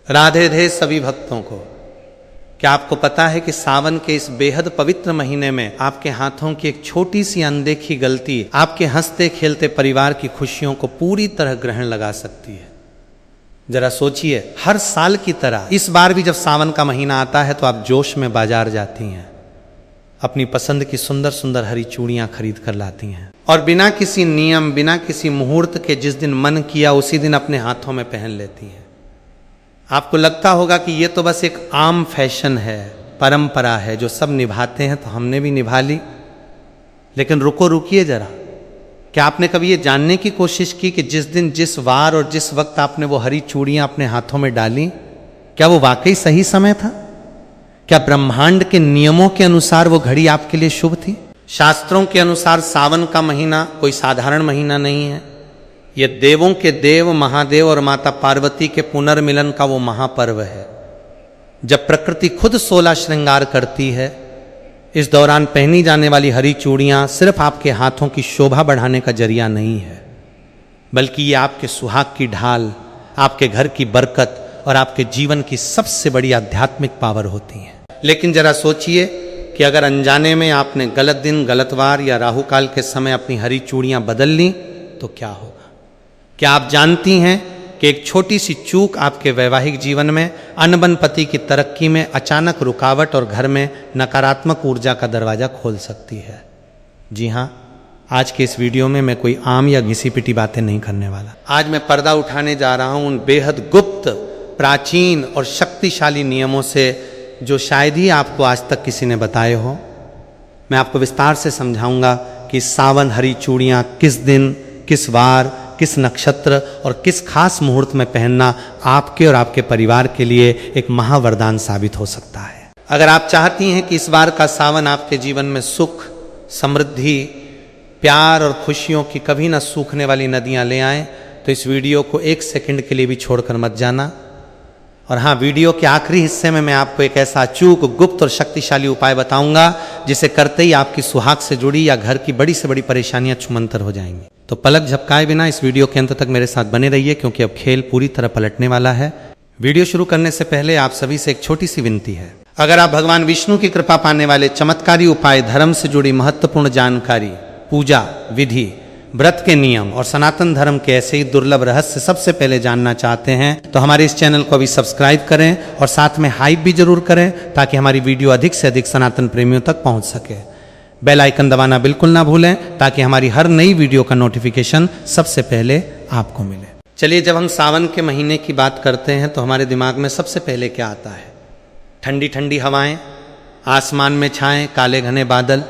राधे राधे सभी भक्तों को। क्या आपको पता है कि सावन के इस बेहद पवित्र महीने में आपके हाथों की एक छोटी सी अनदेखी गलती आपके हंसते खेलते परिवार की खुशियों को पूरी तरह ग्रहण लगा सकती है। जरा सोचिए, हर साल की तरह इस बार भी जब सावन का महीना आता है तो आप जोश में बाजार जाती हैं, अपनी पसंद की सुंदर सुंदर हरी चूड़ियां खरीद कर लाती हैं और बिना किसी नियम, बिना किसी मुहूर्त के जिस दिन मन किया उसी दिन अपने हाथों में पहन लेती हैं। आपको लगता होगा कि ये तो बस एक आम फैशन है, परंपरा है जो सब निभाते हैं तो हमने भी निभा ली। लेकिन रुकिए जरा, क्या आपने कभी ये जानने की कोशिश की कि जिस दिन, जिस वार और जिस वक्त आपने वो हरी चूड़ियां अपने हाथों में डाली, क्या वो वाकई सही समय था? क्या ब्रह्मांड के नियमों के अनुसार वो घड़ी आपके लिए शुभ थी? शास्त्रों के अनुसार सावन का महीना कोई साधारण महीना नहीं है। ये देवों के देव महादेव और माता पार्वती के पुनर्मिलन का वो महापर्व है, जब प्रकृति खुद 16 श्रृंगार करती है। इस दौरान पहनी जाने वाली हरी चूड़ियां सिर्फ आपके हाथों की शोभा बढ़ाने का जरिया नहीं है, बल्कि ये आपके सुहाग की ढाल, आपके घर की बरकत और आपके जीवन की सबसे बड़ी आध्यात्मिक पावर होती है। लेकिन जरा सोचिए कि अगर अनजाने में आपने गलत दिन, गलत वार या राहु काल के समय अपनी हरी चूड़ियां बदल ली तो क्या होगा? क्या आप जानती हैं कि एक छोटी सी चूक आपके वैवाहिक जीवन में, अनबन पति की तरक्की में अचानक रुकावट और घर में नकारात्मक ऊर्जा का दरवाजा खोल सकती है? जी हाँ, आज के इस वीडियो में मैं कोई आम या घिसी पिटी बातें नहीं करने वाला। आज मैं पर्दा उठाने जा रहा हूं उन बेहद गुप्त, प्राचीन और शक्तिशाली नियमों से जो शायद ही आपको आज तक किसी ने बताए हो। मैं आपको विस्तार से समझाऊंगा कि सावन हरी चूड़ियां किस दिन, किस वार, किस नक्षत्र और किस खास मुहूर्त में पहनना आपके और आपके परिवार के लिए एक महावरदान साबित हो सकता है। अगर आप चाहती हैं कि इस बार का सावन आपके जीवन में सुख, समृद्धि, प्यार और खुशियों की कभी ना सूखने वाली नदियां ले आए, तो इस वीडियो को 1 सेकंड के लिए भी छोड़कर मत जाना। और हाँ, वीडियो के आखिरी हिस्से में मैं आपको एक ऐसा अचूक, गुप्त और शक्तिशाली उपाय बताऊंगा जिसे करते ही आपकी सुहाग से जुड़ी या घर की बड़ी से बड़ी परेशानियां छूमंतर हो जाएंगी। तो पलक झपकाए बिना इस वीडियो के अंत तक मेरे साथ बने रहिए, क्योंकि अब खेल पूरी तरह पलटने वाला है। वीडियो शुरू करने से पहले आप सभी से एक छोटी सी विनती है। अगर आप भगवान विष्णु की कृपा पाने वाले चमत्कारी उपाय, धर्म से जुड़ी महत्वपूर्ण जानकारी, पूजा विधि, व्रत के नियम और सनातन धर्म के ऐसे ही दुर्लभ रहस्य सबसे पहले जानना चाहते हैं तो हमारे इस चैनल को अभी सब्सक्राइब करें और साथ में हाइप भी जरूर करें, ताकि हमारी वीडियो अधिक से अधिक सनातन प्रेमियों तक पहुंच सके। बेल आइकन दबाना बिल्कुल ना भूलें, ताकि हमारी हर नई वीडियो का नोटिफिकेशन सबसे पहले आपको मिले। चलिए, जब हम सावन के महीने की बात करते हैं तो हमारे दिमाग में सबसे पहले क्या आता है? ठंडी ठंडी हवाएं, आसमान में छाएं काले घने बादल,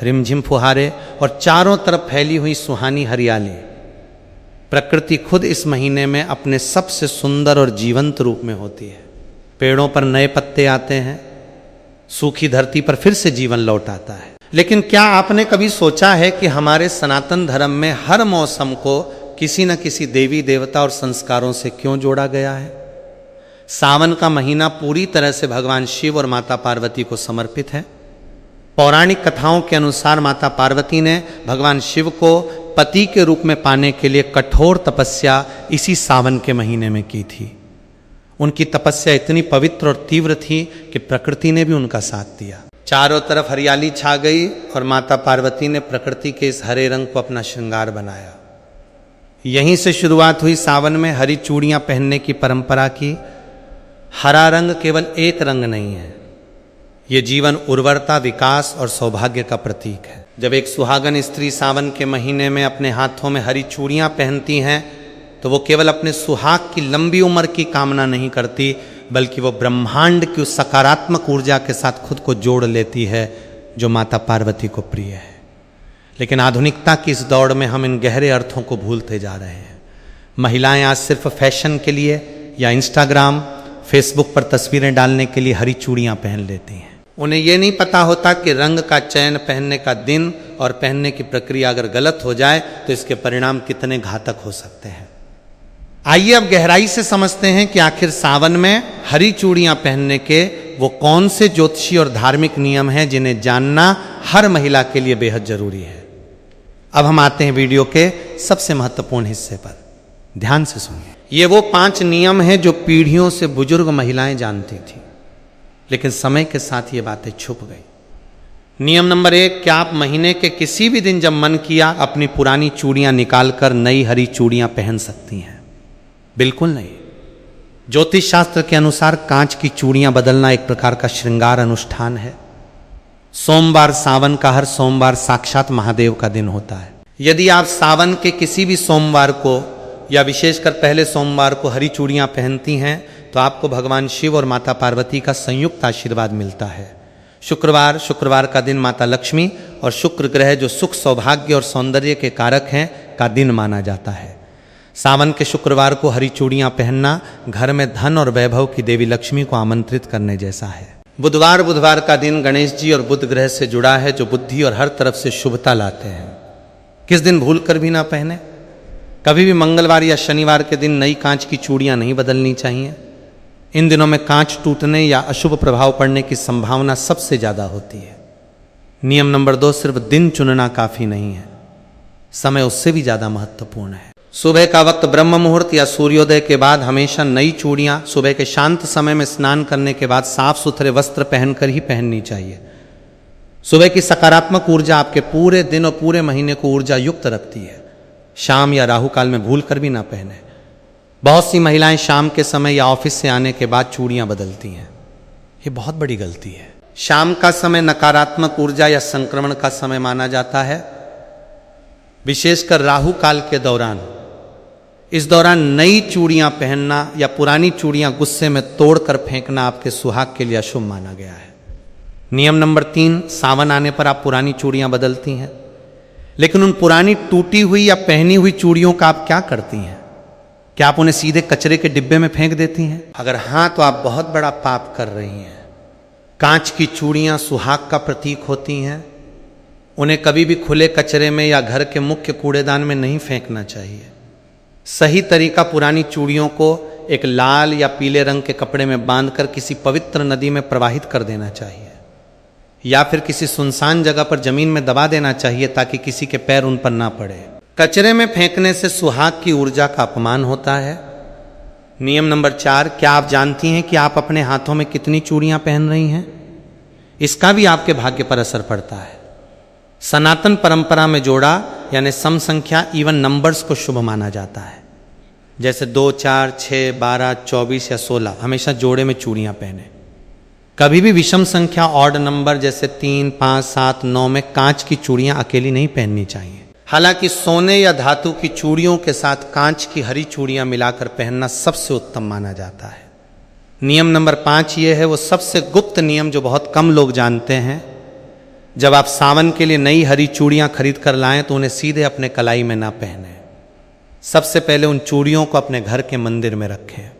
रिमझिम फुहारे और चारों तरफ फैली हुई सुहानी हरियाली। प्रकृति खुद इस महीने में अपने सबसे सुंदर और जीवंत रूप में होती है। पेड़ों पर नए पत्ते आते हैं, सूखी धरती पर फिर से जीवन लौट आता है। लेकिन क्या आपने कभी सोचा है कि हमारे सनातन धर्म में हर मौसम को किसी न किसी देवी देवता और संस्कारों से क्यों जोड़ा गया है? सावन का महीना पूरी तरह से भगवान शिव और माता पार्वती को समर्पित है। पौराणिक कथाओं के अनुसार माता पार्वती ने भगवान शिव को पति के रूप में पाने के लिए कठोर तपस्या इसी सावन के महीने में की थी। उनकी तपस्या इतनी पवित्र और तीव्र थी कि प्रकृति ने भी उनका साथ दिया। चारों तरफ हरियाली छा गई और माता पार्वती ने प्रकृति के इस हरे रंग को अपना श्रृंगार बनाया। यहीं से शुरुआत हुई सावन में हरी चूड़ियां पहनने की परंपरा की। हरा रंग केवल एक रंग नहीं है, ये जीवन, उर्वरता, विकास और सौभाग्य का प्रतीक है। जब एक सुहागन स्त्री सावन के महीने में अपने हाथों में हरी चूड़ियां पहनती हैं तो वो केवल अपने सुहाग की लंबी उम्र की कामना नहीं करती, बल्कि वो ब्रह्मांड की उस सकारात्मक ऊर्जा के साथ खुद को जोड़ लेती है जो माता पार्वती को प्रिय है। लेकिन आधुनिकता की इस दौड़ में हम इन गहरे अर्थों को भूलते जा रहे हैं। महिलाएं आज सिर्फ फैशन के लिए या इंस्टाग्राम, फेसबुक पर तस्वीरें डालने के लिए हरी चूड़ियां पहन लेती हैं। उन्हें यह नहीं पता होता कि रंग का चयन, पहनने का दिन और पहनने की प्रक्रिया अगर गलत हो जाए तो इसके परिणाम कितने घातक हो सकते हैं। आइए अब गहराई से समझते हैं कि आखिर सावन में हरी चूड़ियां पहनने के वो कौन से ज्योतिषी और धार्मिक नियम हैं जिन्हें जानना हर महिला के लिए बेहद जरूरी है। अब हम आते हैं वीडियो के सबसे महत्वपूर्ण हिस्से पर। ध्यान से सुनिए। ये वो 5 नियम हैं जो पीढ़ियों से बुजुर्ग महिलाएं जानती थी, लेकिन समय के साथ ये बातें छुप गई। नियम नंबर 1, क्या आप महीने के किसी भी दिन जब मन किया अपनी पुरानी चूड़ियां निकालकर नई हरी चूड़ियां पहन सकती हैं? बिल्कुल नहीं। ज्योतिष शास्त्र के अनुसार कांच की चूड़ियां बदलना एक प्रकार का श्रृंगार अनुष्ठान है। सोमवार, सावन का हर सोमवार साक्षात महादेव का दिन होता है। यदि आप सावन के किसी भी सोमवार को या विशेषकर पहले सोमवार को हरी चूड़ियां पहनती हैं तो आपको भगवान शिव और माता पार्वती का संयुक्त आशीर्वाद मिलता है। शुक्रवार का दिन माता लक्ष्मी और शुक्र ग्रह जो सुख, सौभाग्य और सौंदर्य के कारक हैं का दिन माना जाता है। सावन के शुक्रवार को हरी चूड़ियां पहनना घर में धन और वैभव की देवी लक्ष्मी को आमंत्रित करने जैसा है। बुधवार का दिन गणेश जी और बुध ग्रह से जुड़ा है जो बुद्धि और हर तरफ से शुभता लाते हैं। किस दिन भूल कर भी ना पहने। कभी भी मंगलवार या शनिवार के दिन नई कांच की चूड़ियां नहीं बदलनी चाहिए। इन दिनों में कांच टूटने या अशुभ प्रभाव पड़ने की संभावना सबसे ज्यादा होती है। नियम नंबर 2, सिर्फ दिन चुनना काफी नहीं है, समय उससे भी ज्यादा महत्वपूर्ण है। सुबह का वक्त ब्रह्म मुहूर्त या सूर्योदय के बाद हमेशा नई चूड़ियां सुबह के शांत समय में स्नान करने के बाद साफ सुथरे वस्त्र पहनकर ही पहननी चाहिए। सुबह की सकारात्मक ऊर्जा आपके पूरे दिन और पूरे महीने को ऊर्जा युक्त रखती है। शाम या राहु काल में भूल कर भी ना पहने। बहुत सी महिलाएं शाम के समय या ऑफिस से आने के बाद चूड़ियां बदलती हैं, ये बहुत बड़ी गलती है। शाम का समय नकारात्मक ऊर्जा या संक्रमण का समय माना जाता है, विशेषकर राहु काल के दौरान। इस दौरान नई चूड़ियां पहनना या पुरानी चूड़ियां गुस्से में तोड़कर फेंकना आपके सुहाग के लिए अशुभ माना गया है। नियम नंबर 3, सावन आने पर आप पुरानी चूड़ियां बदलती हैं, लेकिन उन पुरानी टूटी हुई या पहनी हुई चूड़ियों का आप क्या करती हैं? क्या आप उन्हें सीधे कचरे के डिब्बे में फेंक देती हैं? अगर हाँ तो आप बहुत बड़ा पाप कर रही हैं। कांच की चूड़ियां सुहाग का प्रतीक होती हैं, उन्हें कभी भी खुले कचरे में या घर के मुख्य कूड़ेदान में नहीं फेंकना चाहिए। सही तरीका पुरानी चूड़ियों को एक लाल या पीले रंग के कपड़े में बांधकर किसी पवित्र नदी में प्रवाहित कर देना चाहिए या फिर किसी सुनसान जगह पर जमीन में दबा देना चाहिए ताकि किसी के पैर उन पर ना पड़े। कचरे में फेंकने से सुहाग की ऊर्जा का अपमान होता है। नियम नंबर 4, क्या आप जानती हैं कि आप अपने हाथों में कितनी चूड़ियां पहन रही हैं? इसका भी आपके भाग्य पर असर पड़ता है। सनातन परंपरा में जोड़ा यानी सम संख्या, इवन नंबर्स को शुभ माना जाता है। जैसे 2, 4, 6, 12, 24 या 16 हमेशा जोड़े में चूड़ियां पहने। कभी भी विषम संख्या, ऑड नंबर जैसे 3, 5, 7, 9 में कांच की चूड़ियां अकेली नहीं पहननी चाहिए। हालांकि सोने या धातु की चूड़ियों के साथ कांच की हरी चूड़ियां मिलाकर पहनना सबसे उत्तम माना जाता है। नियम नंबर 5 ये है वो सबसे गुप्त नियम जो बहुत कम लोग जानते हैं। जब आप सावन के लिए नई हरी चूड़ियां खरीद कर लाएं तो उन्हें सीधे अपने कलाई में ना पहने। सबसे पहले उन चूड़ियों को अपने घर के मंदिर में रखें।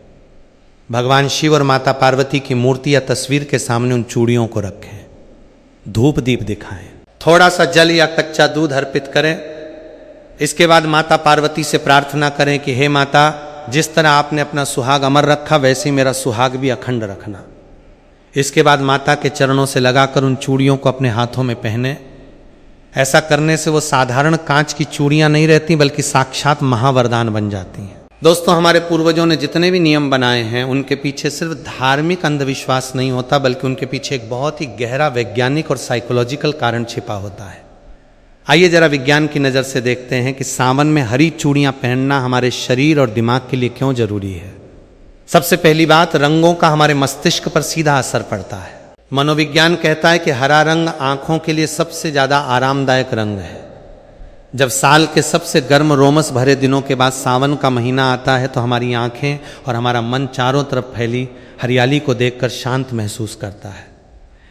भगवान शिव और माता पार्वती की मूर्ति या तस्वीर के सामने उन चूड़ियों को रखें। धूप दीप दिखाएं, थोड़ा सा जल या कच्चा दूध अर्पित करें। इसके बाद माता पार्वती से प्रार्थना करें कि हे माता, जिस तरह आपने अपना सुहाग अमर रखा वैसे ही मेरा सुहाग भी अखंड रखना। इसके बाद माता के चरणों से लगाकर उन चूड़ियों को अपने हाथों में पहने। ऐसा करने से वो साधारण कांच की चूड़ियां नहीं रहती बल्कि साक्षात महावरदान बन जाती हैं। दोस्तों, हमारे पूर्वजों ने जितने भी नियम बनाए हैं उनके पीछे सिर्फ धार्मिक अंधविश्वास नहीं होता बल्कि उनके पीछे एक बहुत ही गहरा वैज्ञानिक और साइकोलॉजिकल कारण छिपा होता है। आइए जरा विज्ञान की नज़र से देखते हैं कि सावन में हरी चूड़ियां पहनना हमारे शरीर और दिमाग के लिए क्यों जरूरी है। सबसे पहली बात, रंगों का हमारे मस्तिष्क पर सीधा असर पड़ता है। मनोविज्ञान कहता है कि हरा रंग आंखों के लिए सबसे ज्यादा आरामदायक रंग है। जब साल के सबसे गर्म रोमस भरे दिनों के बाद सावन का महीना आता है तो हमारी आंखें और हमारा मन चारों तरफ फैली हरियाली को देखकर शांत महसूस करता है।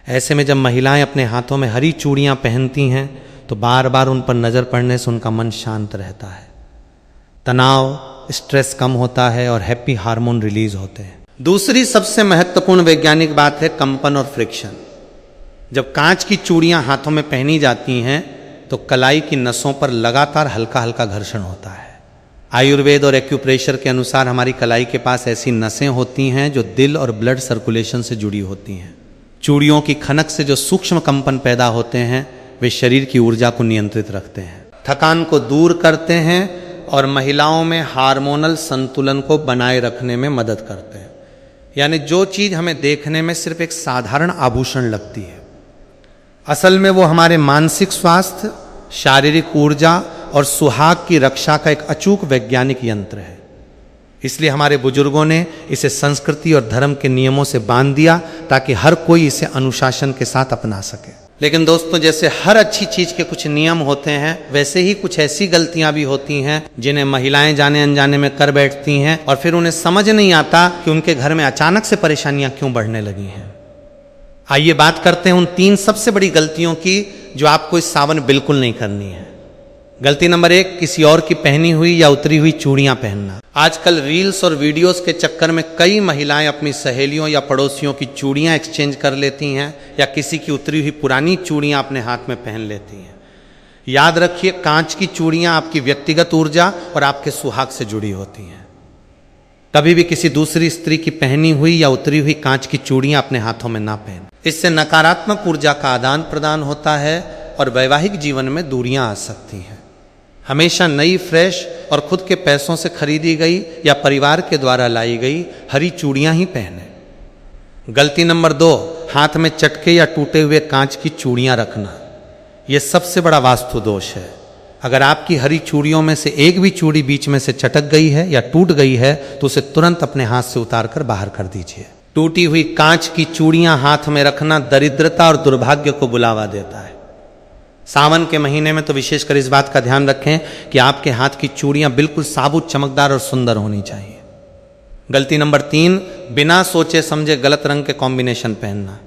ऐसे में जब महिलाएं अपने हाथों में हरी चूड़ियां पहनती हैं तो बार बार उन पर नजर पड़ने से उनका मन शांत रहता है, तनाव, स्ट्रेस कम होता है और हैप्पी हार्मोन रिलीज होते हैं। दूसरी सबसे महत्वपूर्ण वैज्ञानिक बात है कंपन और फ्रिक्शन। जब कांच की चूड़ियां हाथों में पहनी जाती हैं तो कलाई की नसों पर लगातार हल्का हल्का घर्षण होता है। आयुर्वेद और एक्यूप्रेशर के अनुसार हमारी कलाई के पास ऐसी नसें होती हैं जो दिल और ब्लड सर्कुलेशन से जुड़ी होती हैं। चूड़ियों की खनक से जो सूक्ष्म कंपन पैदा होते हैं वे शरीर की ऊर्जा को नियंत्रित रखते हैं, थकान को दूर करते हैं और महिलाओं में हार्मोनल संतुलन को बनाए रखने में मदद करते हैं। यानी जो चीज हमें देखने में सिर्फ एक साधारण आभूषण लगती है, असल में वो हमारे मानसिक स्वास्थ्य, शारीरिक ऊर्जा और सुहाग की रक्षा का एक अचूक वैज्ञानिक यंत्र है। इसलिए हमारे बुजुर्गों ने इसे संस्कृति और धर्म के नियमों से बांध दिया ताकि हर कोई इसे अनुशासन के साथ अपना सके। लेकिन दोस्तों, जैसे हर अच्छी चीज के कुछ नियम होते हैं, वैसे ही कुछ ऐसी गलतियां भी होती हैं जिन्हें महिलाएं जाने अनजाने में कर बैठती हैं और फिर उन्हें समझ नहीं आता कि उनके घर में अचानक से परेशानियां क्यों बढ़ने लगी हैं। आइए बात करते हैं उन 3 सबसे बड़ी गलतियों की जो आपको इस सावन बिल्कुल नहीं करनी है। गलती नंबर 1, किसी और की पहनी हुई या उतरी हुई चूड़ियां पहनना। आजकल रील्स और वीडियोस के चक्कर में कई महिलाएं अपनी सहेलियों या पड़ोसियों की चूड़ियां एक्सचेंज कर लेती हैं या किसी की उतरी हुई पुरानी चूड़ियां अपने हाथ में पहन लेती हैं। याद रखिए, कांच की चूड़ियां आपकी व्यक्तिगत ऊर्जा और आपके सुहाग से जुड़ी होती हैं। कभी भी किसी दूसरी स्त्री की पहनी हुई या उतरी हुई कांच की चूड़ियां अपने हाथों में ना पहन। इससे नकारात्मक ऊर्जा का आदान प्रदान होता है और वैवाहिक जीवन में दूरियां आ सकती हैं। हमेशा नई, फ्रेश और खुद के पैसों से खरीदी गई या परिवार के द्वारा लाई गई हरी चूड़ियां ही पहने। गलती नंबर 2, हाथ में चटके या टूटे हुए कांच की चूड़ियां रखना। यह सबसे बड़ा वास्तु दोष है। अगर आपकी हरी चूड़ियों में से एक भी चूड़ी बीच में से चटक गई है या टूट गई है तो उसे तुरंत अपने हाथ से उतार कर बाहर कर दीजिए। टूटी हुई कांच की चूड़ियां हाथ में रखना दरिद्रता और दुर्भाग्य को बुलावा देता है। सावन के महीने में तो विशेषकर इस बात का ध्यान रखें कि आपके हाथ की चूड़ियां बिल्कुल साबुत, चमकदार और सुंदर होनी चाहिए। गलती नंबर 3, बिना सोचे समझे गलत रंग के कॉम्बिनेशन पहनना।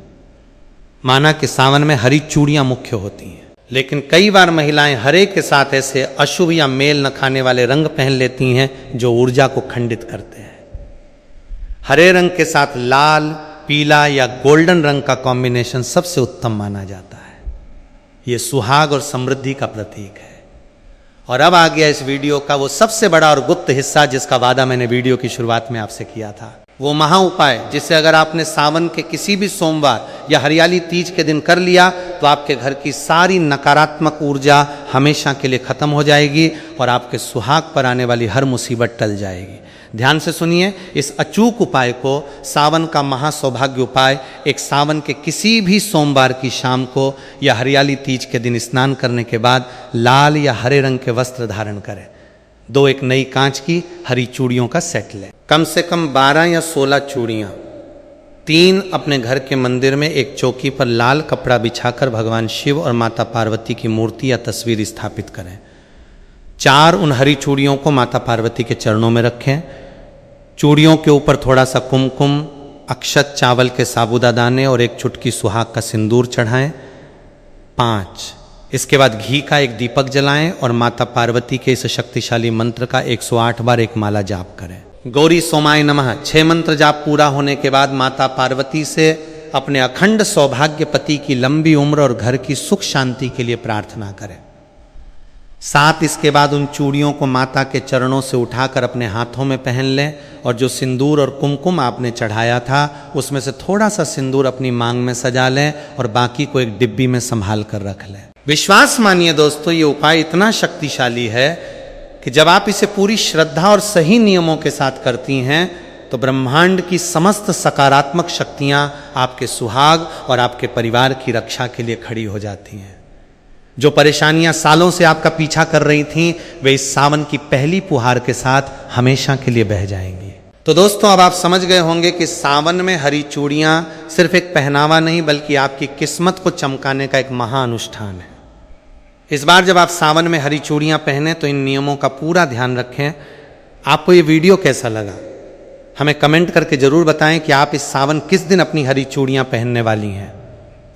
माना कि सावन में हरी चूड़ियां मुख्य होती हैं, लेकिन कई बार महिलाएं हरे के साथ ऐसे अशुभ या मेल न खाने वाले रंग पहन लेती हैं जो ऊर्जा को खंडित करते हैं। हरे रंग के साथ लाल, पीला या गोल्डन रंग का कॉम्बिनेशन सबसे उत्तम माना जाता है। ये सुहाग और समृद्धि का प्रतीक है। और अब आ गया इस वीडियो का वो सबसे बड़ा और गुप्त हिस्सा जिसका वादा मैंने वीडियो की शुरुआत में आपसे किया था। वो महा उपाय जिसे अगर आपने सावन के किसी भी सोमवार या हरियाली तीज के दिन कर लिया तो आपके घर की सारी नकारात्मक ऊर्जा हमेशा के लिए खत्म हो जाएगी और आपके सुहाग पर आने वाली हर मुसीबत टल जाएगी। ध्यान से सुनिए, इस अचूक उपाय को, सावन का महासौभाग्य उपाय, एक सावन के किसी भी सोमवार की शाम को या हरियाली तीज के दिन स्नान करने के बाद लाल या हरे रंग के वस्त्र धारण करें। 2 एक नई कांच की हरी चूड़ियों का सेट लें, कम से कम 12 या 16 चूड़ियाँ। 3 अपने घर के मंदिर में एक चौकी पर लाल कपड़ा बिछाकर भगवान शिव और माता पार्वती की मूर्ति या तस्वीर स्थापित करें। 4 उन हरी चूड़ियों को माता पार्वती के चरणों में रखें। चूड़ियों के ऊपर थोड़ा सा कुमकुम, अक्षत, चावल के साबूदा दाने और एक चुटकी सुहाग का सिंदूर चढ़ाएं। 5 इसके बाद घी का एक दीपक जलाएं और माता पार्वती के इस शक्तिशाली मंत्र का 108 बार एक माला जाप करें। गौरी सोमाय नमः 6 मंत्र जाप पूरा होने के बाद माता पार्वती से अपने अखंड सौभाग्य पति की लंबी उम्र और घर की सुख शांति के लिए प्रार्थना करें। 7 इसके बाद उन चूड़ियों को माता के चरणों से उठाकर अपने हाथों में पहन लें और जो सिंदूर और कुमकुम आपने चढ़ाया था उसमें से थोड़ा सा सिंदूर अपनी मांग में सजा लें और बाकी को एक डिब्बी में संभाल कर रख लें। विश्वास मानिए दोस्तों, ये उपाय इतना शक्तिशाली है कि जब आप इसे पूरी श्रद्धा और सही नियमों के साथ करती हैं तो ब्रह्मांड की समस्त सकारात्मक शक्तियां आपके सुहाग और आपके परिवार की रक्षा के लिए खड़ी हो जाती हैं। जो परेशानियां सालों से आपका पीछा कर रही थीं, वे इस सावन की पहली फुहार के साथ हमेशा के लिए बह जाएंगी। तो दोस्तों, अब आप समझ गए होंगे कि सावन में हरी चूड़ियां सिर्फ एक पहनावा नहीं बल्कि आपकी किस्मत को चमकाने का एक महाअनुष्ठान है। इस बार जब आप सावन में हरी चूड़ियां पहने तो इन नियमों का पूरा ध्यान रखें। आपको ये वीडियो कैसा लगा हमें कमेंट करके जरूर बताएं कि आप इस सावन किस दिन अपनी हरी चूड़ियां पहनने वाली हैं।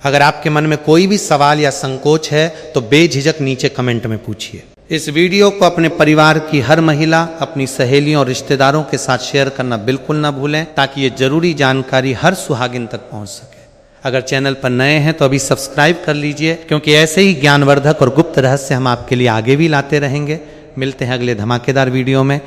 अगर आपके मन में कोई भी सवाल या संकोच है तो बेझिझक नीचे कमेंट में पूछिए। इस वीडियो को अपने परिवार की हर महिला, अपनी सहेलियों और रिश्तेदारों के साथ शेयर करना बिल्कुल ना भूलें ताकि ये जरूरी जानकारी हर सुहागिन तक पहुंच सके। अगर चैनल पर नए हैं तो अभी सब्सक्राइब कर लीजिए, क्योंकि ऐसे ही ज्ञानवर्धक और गुप्त रहस्य हम आपके लिए आगे भी लाते रहेंगे। मिलते हैं अगले धमाकेदार वीडियो में।